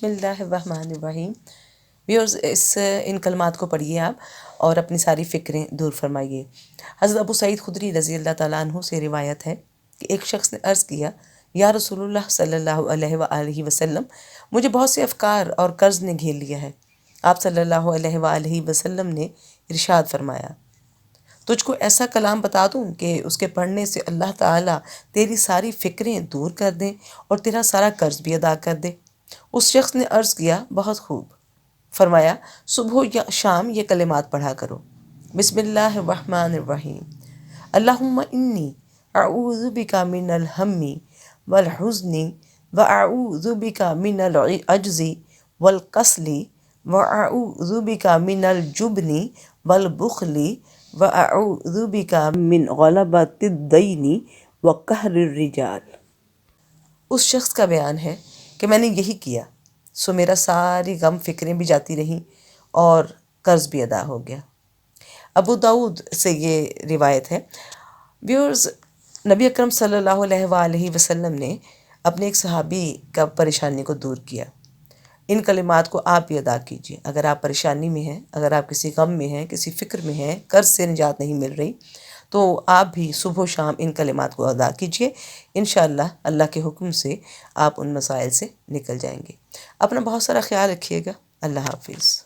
بسم اللہ الرحمن الرحیم۔ ویورز، ان کلمات کو پڑھیے آپ اور اپنی ساری فکریں دور فرمائیے۔ حضرت ابو سعید خدری رضی اللہ تعالیٰ عنہ سے روایت ہے کہ ایک شخص نے عرض کیا، یا رسول اللہ صلی اللہ علیہ وآلہ وسلم، مجھے بہت سے افکار اور قرض نے گھیر لیا ہے۔ آپ صلی اللہ علیہ وآلہ وسلم نے ارشاد فرمایا، تجھ کو ایسا کلام بتا دوں کہ اس کے پڑھنے سے اللہ تعالیٰ تیری ساری فکریں دور کر دیں اور تیرا سارا قرض بھی ادا کر دے۔ اس شخص نے عرض کیا، بہت خوب۔ فرمایا، صبح یا شام یہ کلمات پڑھا کرو۔ بسم اللہ الرحمن الرحیم، اللہم انی اعوذ بک من الہم والحزن واعوذ بک من العجز والکسل واعوذ بک من الجبن والبخل واعوذ بک من غلبۃ الدین وقہر الرجال۔ اس شخص کا بیان ہے کہ میں نے یہی کیا، سو میرا ساری غم فکریں بھی جاتی رہیں اور قرض بھی ادا ہو گیا۔ ابو داؤد سے یہ روایت ہے۔ ویورز، نبی اکرم صلی اللہ علیہ وآلہ وسلم نے اپنے ایک صحابی کا پریشانی کو دور کیا۔ ان کلمات کو آپ بھی ادا کیجیے۔ اگر آپ پریشانی میں ہیں، اگر آپ کسی غم میں ہیں، کسی فکر میں ہیں، قرض سے نجات نہیں مل رہی، تو آپ بھی صبح و شام ان کلمات کو ادا کیجیے۔ انشاءاللہ اللہ کے حکم سے آپ ان مسائل سے نکل جائیں گے۔ اپنا بہت سارا خیال رکھیے گا۔ اللہ حافظ۔